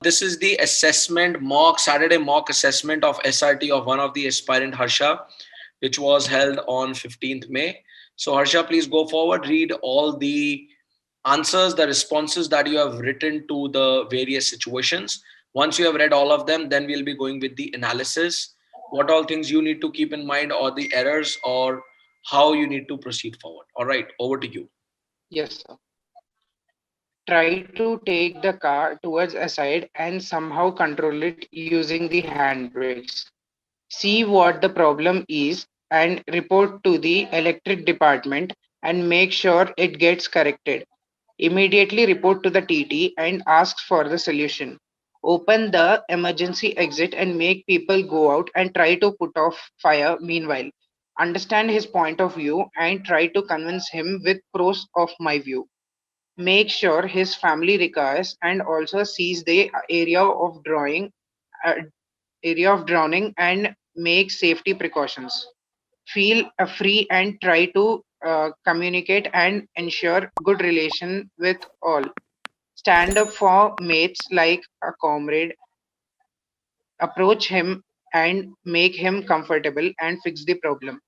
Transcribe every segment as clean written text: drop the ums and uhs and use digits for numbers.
This is the assessment Saturday mock assessment of SRT of one of the aspirant, Harsha, which was held on 15th May. So Harsha, please go forward, read all the answers, the responses that you have written to the various situations. Once you have read all of them, then we'll be going with the analysis. What all things you need to keep in mind, or the errors, or how you need to proceed forward. All right, over to you. Yes, sir. Try to take the car towards a side and somehow control it using the handbrakes. See what the problem is and report to the electric department and make sure it gets corrected. Immediately report to the TT and ask for the solution. Open the emergency exit and make people go out and try to put off fire meanwhile. Understand his point of view and try to convince him with pros of my view. Make sure his family recurs and also sees the uh, area of drowning and make safety precautions. Feel free and try to communicate and ensure good relation with all. Stand up for mates like a comrade. Approach him and make him comfortable and fix the problem.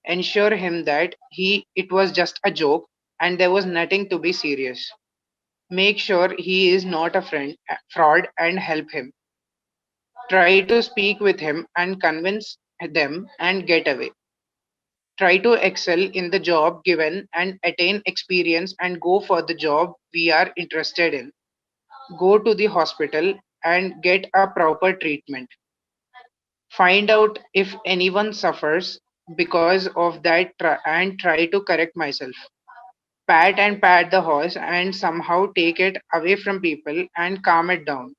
Ensure him that it was just a joke and there was nothing to be serious. Make sure he is not a fraud and help him. Try to speak with him and convince them and get away. Try to excel in the job given and attain experience and go for the job we are interested in. Go to the hospital and get a proper treatment. Find out if anyone suffers because of that and try to correct myself. Pat the horse and somehow take it away from people and calm it down.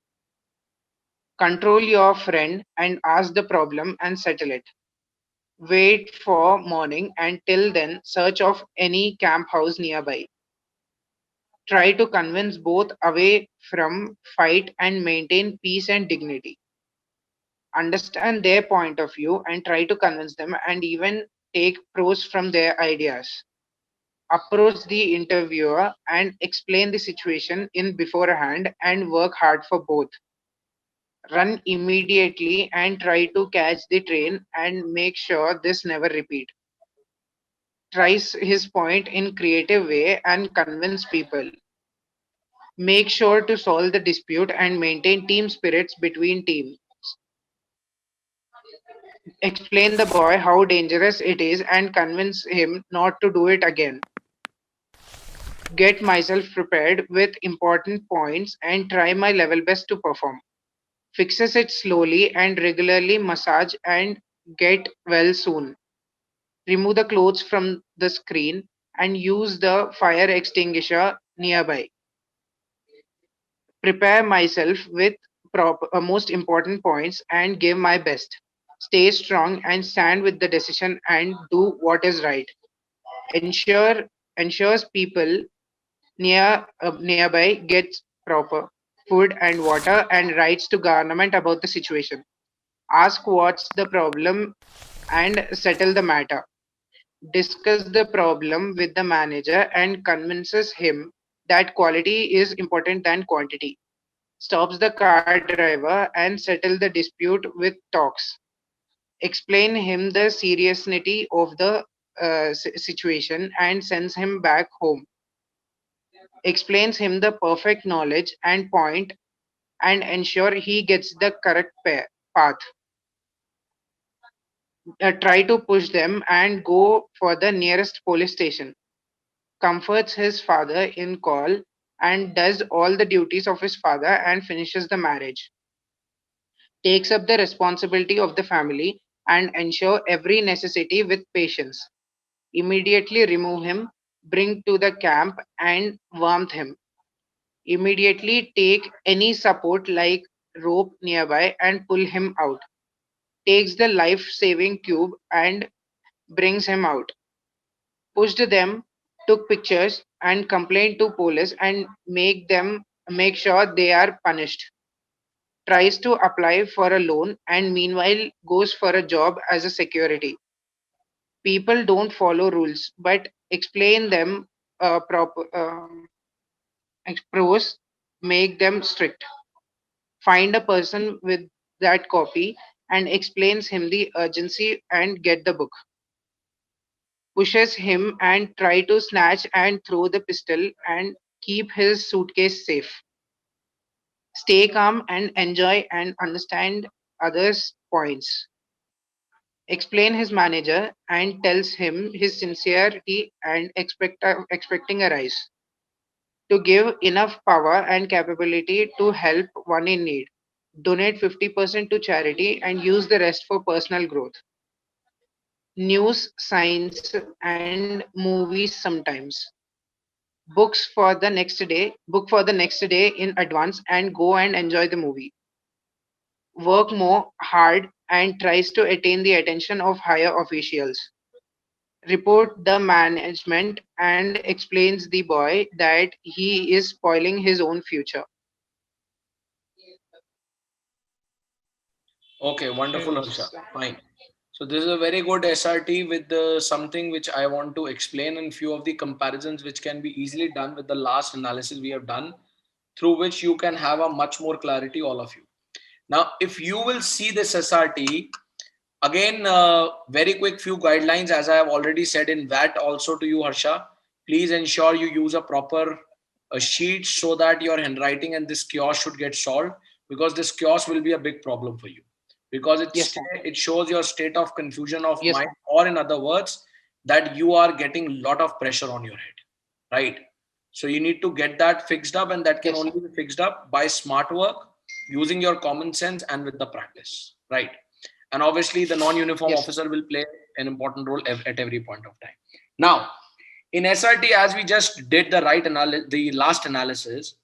Control your friend and ask the problem and settle it. Wait for morning and till then search of any camp house nearby. Try to convince both away from fight and maintain peace and dignity. Understand their point of view and try to convince them and even take pros from their ideas. Approach the interviewer and explain the situation in beforehand and work hard for both. Run immediately and try to catch the train and make sure this never repeat. Tries his point in creative way and convince people. Make sure to solve the dispute and maintain team spirits between teams. Explain the boy how dangerous it is and convince him not to do it again. Get myself prepared with important points and try my level best to perform. Fixes it slowly and regularly massage and get well soon. Remove the clothes from the screen and use the fire extinguisher nearby. Prepare myself with most important points and give my best. Stay strong and stand with the decision and do what is right. Ensures people nearby gets proper food and water and writes to government about the situation. Ask what's the problem and settle the matter. Discuss the problem with the manager and convinces him that quality is important than quantity. Stops the car driver and settle the dispute with talks. Explain him the seriousness of the situation and sends him back home. Explains him the perfect knowledge and point and ensure he gets the correct path. Try to push them and go for the nearest police station. Comforts his father in call and does all the duties of his father and finishes the marriage. Takes up the responsibility of the family and ensure every necessity with patience. Immediately remove him, bring to the camp and warm him. Immediately take any support like rope nearby and pull him out. Takes the life-saving tube and brings him out. Pushed them, took pictures and complained to police and make sure they are punished. Tries to apply for a loan and meanwhile goes for a job as a security. People don't follow rules but explain them proper pros make them strict. Find a person with that copy and explains him the urgency and get the book. Pushes him and try to snatch and throw the pistol and keep his suitcase safe. Stay calm and enjoy and understand others' points. Explain his manager and tells him his sincerity and expecting a rise. To give enough power and capability to help one in need. Donate 50% to charity and use the rest for personal growth. News, science, and movies sometimes. Book for the next day in advance and go and enjoy the movie. Work more hard and tries to attain the attention of higher officials. Report the management and explains the boy that he is spoiling his own future. Okay, wonderful, Harsha. Yes. Fine. So this is a very good SRT with something which I want to explain and few of the comparisons which can be easily done with the last analysis we have done, through which you can have a much more clarity, all of you. Now, if you will see this SRT, again, very quick few guidelines, as I have already said in that also to you, Harsha. Please ensure you use a proper sheet so that your handwriting and this chaos should get solved, because this chaos will be a big problem for you, because Yes, sir. it shows your state of confusion of Yes, mind, sir. or in other words, that you are getting a lot of pressure on your head, right? So you need to get that fixed up, and that can Yes, only sir. be fixed up by smart work, using your common sense and with the practice, right? And obviously the non-uniform Yes, sir. officer will play an important role at every point of time. Now, in SRT, as we just did the last analysis,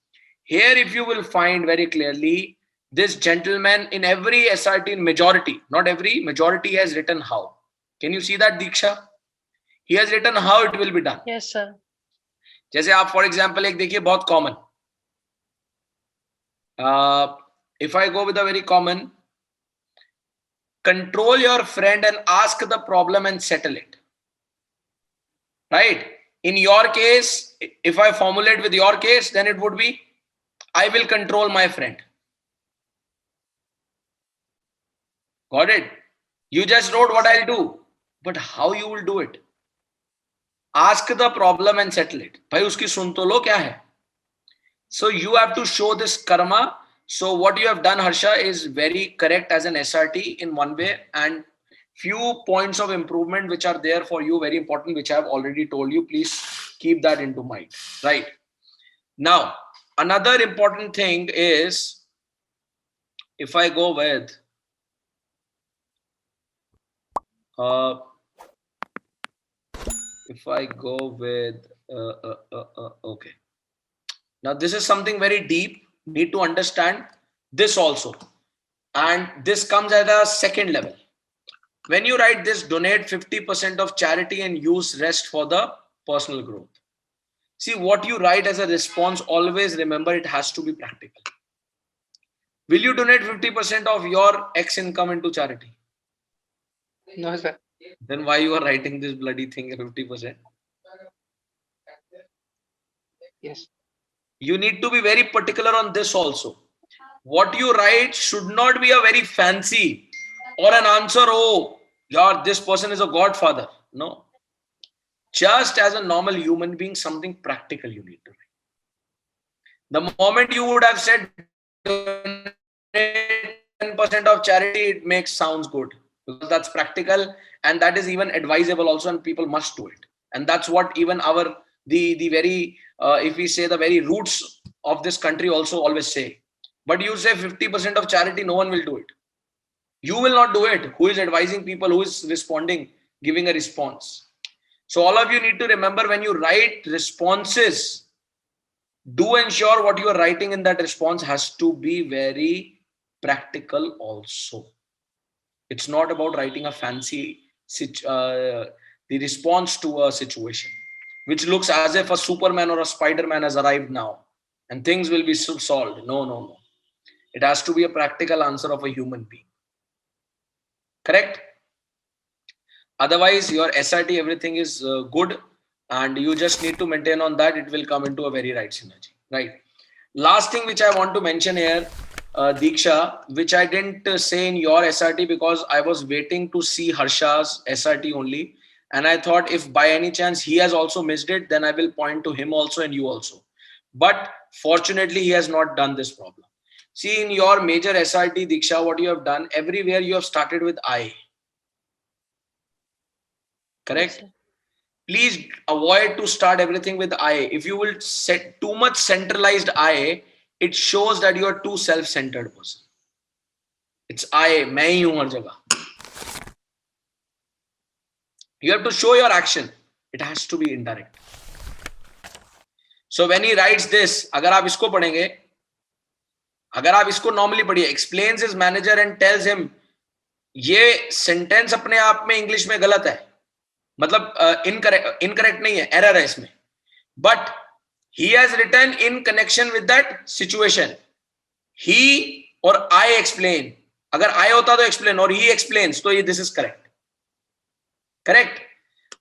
here if you will find very clearly, this gentleman in every SRT, in majority, not every, majority has written how. Can you see that, Diksha? He has written how it will be done. Yes, sir. जैसे आप for example एक देखिए बहुत common, if I go with a very common, control your friend and ask the problem and settle it, right? In your case, if I formulate with your case, then it would be, I will control my friend. Got it? You just wrote what I'll do, but how you will do it? Ask the problem and settle it. भाई उसकी सुन तो लो क्या है? So you have to show this karma. So what you have done, Harsha, is very correct as an SRT in one way, and few points of improvement which are there for you, very important, which I have already told you. Please keep that into mind, right? Now, another important thing is, if I go with okay. Now this is something very deep. Need to understand this also, and this comes at a second level. When you write this, donate 50% of charity and use rest for the personal growth. See, what you write as a response, always remember it has to be practical. Will you donate 50% of your X income into charity? No, sir. Then why you are writing this bloody thing 50%? Yes. You need to be very particular on this also. What you write should not be a very fancy or an answer, oh, yeah, this person is a godfather. No. Just as a normal human being, something practical you need to write. The moment you would have said 10% of charity, it makes sounds good, because that's practical, and that is even advisable also, and people must do it. And that's what even our the very if we say the very roots of this country also always say. But you say 50% of charity, no one will do it. You will not do it. Who is advising people? Who is responding, giving a response? So all of you need to remember, when you write responses, do ensure what you are writing in that response has to be very practical also. It's not about writing a fancy the response to a situation, which looks as if a Superman or a Spider-Man has arrived now and things will be solved. No, no, no. It has to be a practical answer of a human being. Correct? Otherwise, your SRT, everything is good, and you just need to maintain on that. It will come into a very right synergy, right? Last thing which I want to mention here, Diksha, which I didn't say in your SRT because I was waiting to see Harsha's SRT only. And I thought if by any chance he has also missed it, then I will point to him also and you also. But fortunately, he has not done this problem. See, in your major SRT, Diksha, what you have done, everywhere you have started with I. Yes, Correct? sir. Please avoid to start everything with I. If you will set too much centralized I, it shows that you are too self-centered person. It's I, मैं ही हूं हर जगह. You have to show your action. It has to be indirect. So when he writes this, अगर आप इसको पढ़ेंगे, अगर आप इसको नॉर्मली पढ़िए, explains his manager and tells him, ये सेंटेंस अपने आप में इंग्लिश में गलत है, मतलब इनकरेक्ट नहीं है, एरर है इसमें, but he has written in connection with that situation. He or I explain. अगर I होता तो explain और he explains, तो ये this is correct. Correct.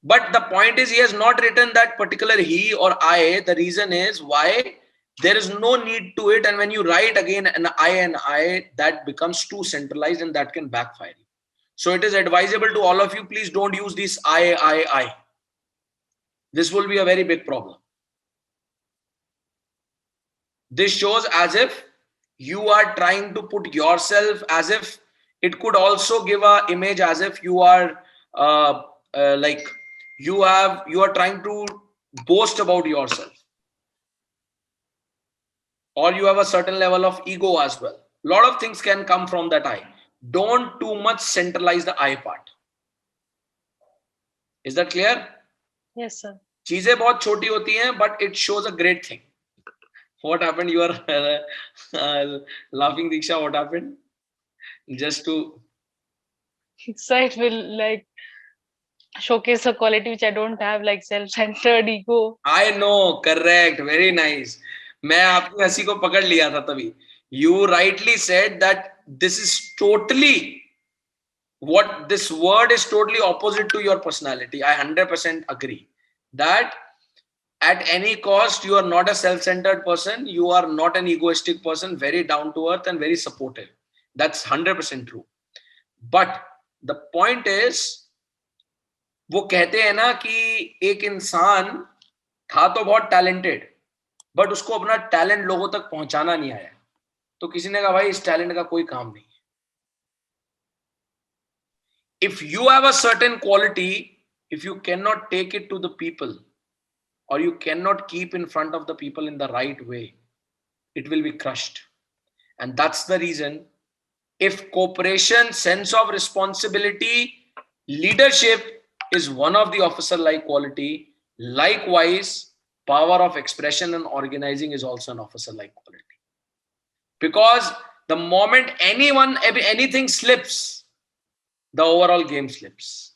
But the point is he has not written that particular he or I. The reason is why there is no need to it. And when you write again an I, that becomes too centralized and that can backfire you. So it is advisable to all of you, please don't use this I. This will be a very big problem. This shows as if you are trying to put yourself, as if it could also give a image as if you are like you are trying to boast about yourself, or you have a certain level of ego as well. A lot of things can come from that I. Don't too much centralize the I part. Is that clear? Yes, sir. चीजें बहुत छोटी होती हैं, but it shows a great thing. What happened? You are laughing, Diksha. What happened? Just to So it will like showcase a quality which I don't have, like self-centered ego. I know, correct, very nice. मैं आपकी हंसी को पकड़ लिया था तभी. You rightly said that this is totally what this word is totally opposite to your personality. I 100% agree that at any cost you are not a self-centered person, you are not an egoistic person, very down to earth and very supportive. That's 100% true. But the point is, वो कहते हैं ना कि एक इंसान था तो बहुत टैलेंटेड, बट उसको अपना टैलेंट लोगों तक पहुंचाना नहीं आया, तो किसी ने कहा भाई इस टैलेंट का कोई काम नहीं. If you have a certain quality, if you cannot take it to the people, or you cannot keep in front of the people in the right way, it will be crushed. And that's the reason, if cooperation, sense of responsibility, leadership is one of the officer-like quality, likewise, power of expression and organizing is also an officer-like quality. Because the moment anything slips, the overall game slips.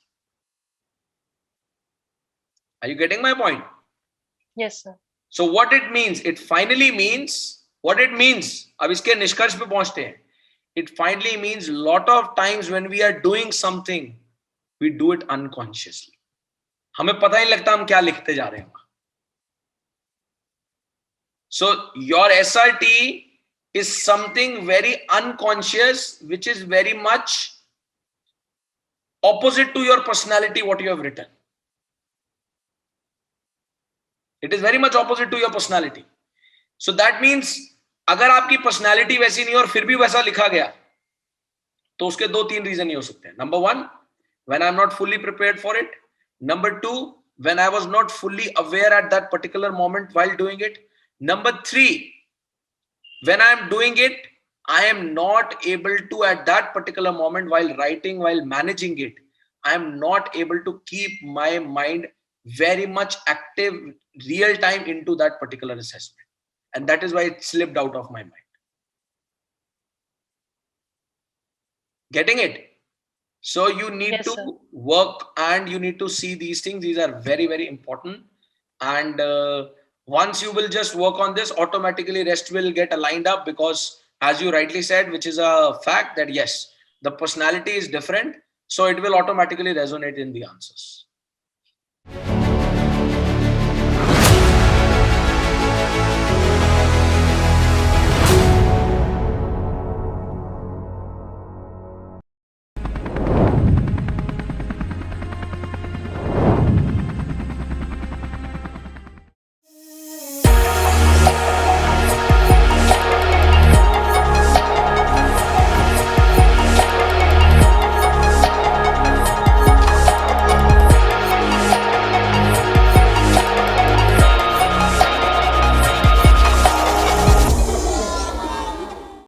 Are you getting my point? Yes, sir. So what it means, it finally means, what it means, अब इसके निष्कर्ष पे पहुंचते हैं. It finally means lot of times when we are doing something, we do it unconsciously. हमें पता ही लगता हम क्या लिखते जा रहे हैं. So your SRT is something very unconscious, which is very much opposite to your personality, what you have written. It is very much opposite to your personality. So that means अगर आपकी personality वैसी नहीं और फिर भी वैसा लिखा गया, तो उसके 2-3 रीजन ही हो सकते हैं. Number 1, when I'm not fully prepared for it. Number 2, when I was not fully aware at that particular moment while doing it. Number 3, when I'm doing it, I am not able to at that particular moment while writing, while managing it, I am not able to keep my mind very much active real time into that particular assessment. And that is why it slipped out of my mind. Getting it? So you need Yes, to sir. work and you need to see these things. These are very, very important. And once you will just work on this, automatically rest will get aligned up, because as you rightly said, which is a fact, that yes, the personality is different. So it will automatically resonate in the answers.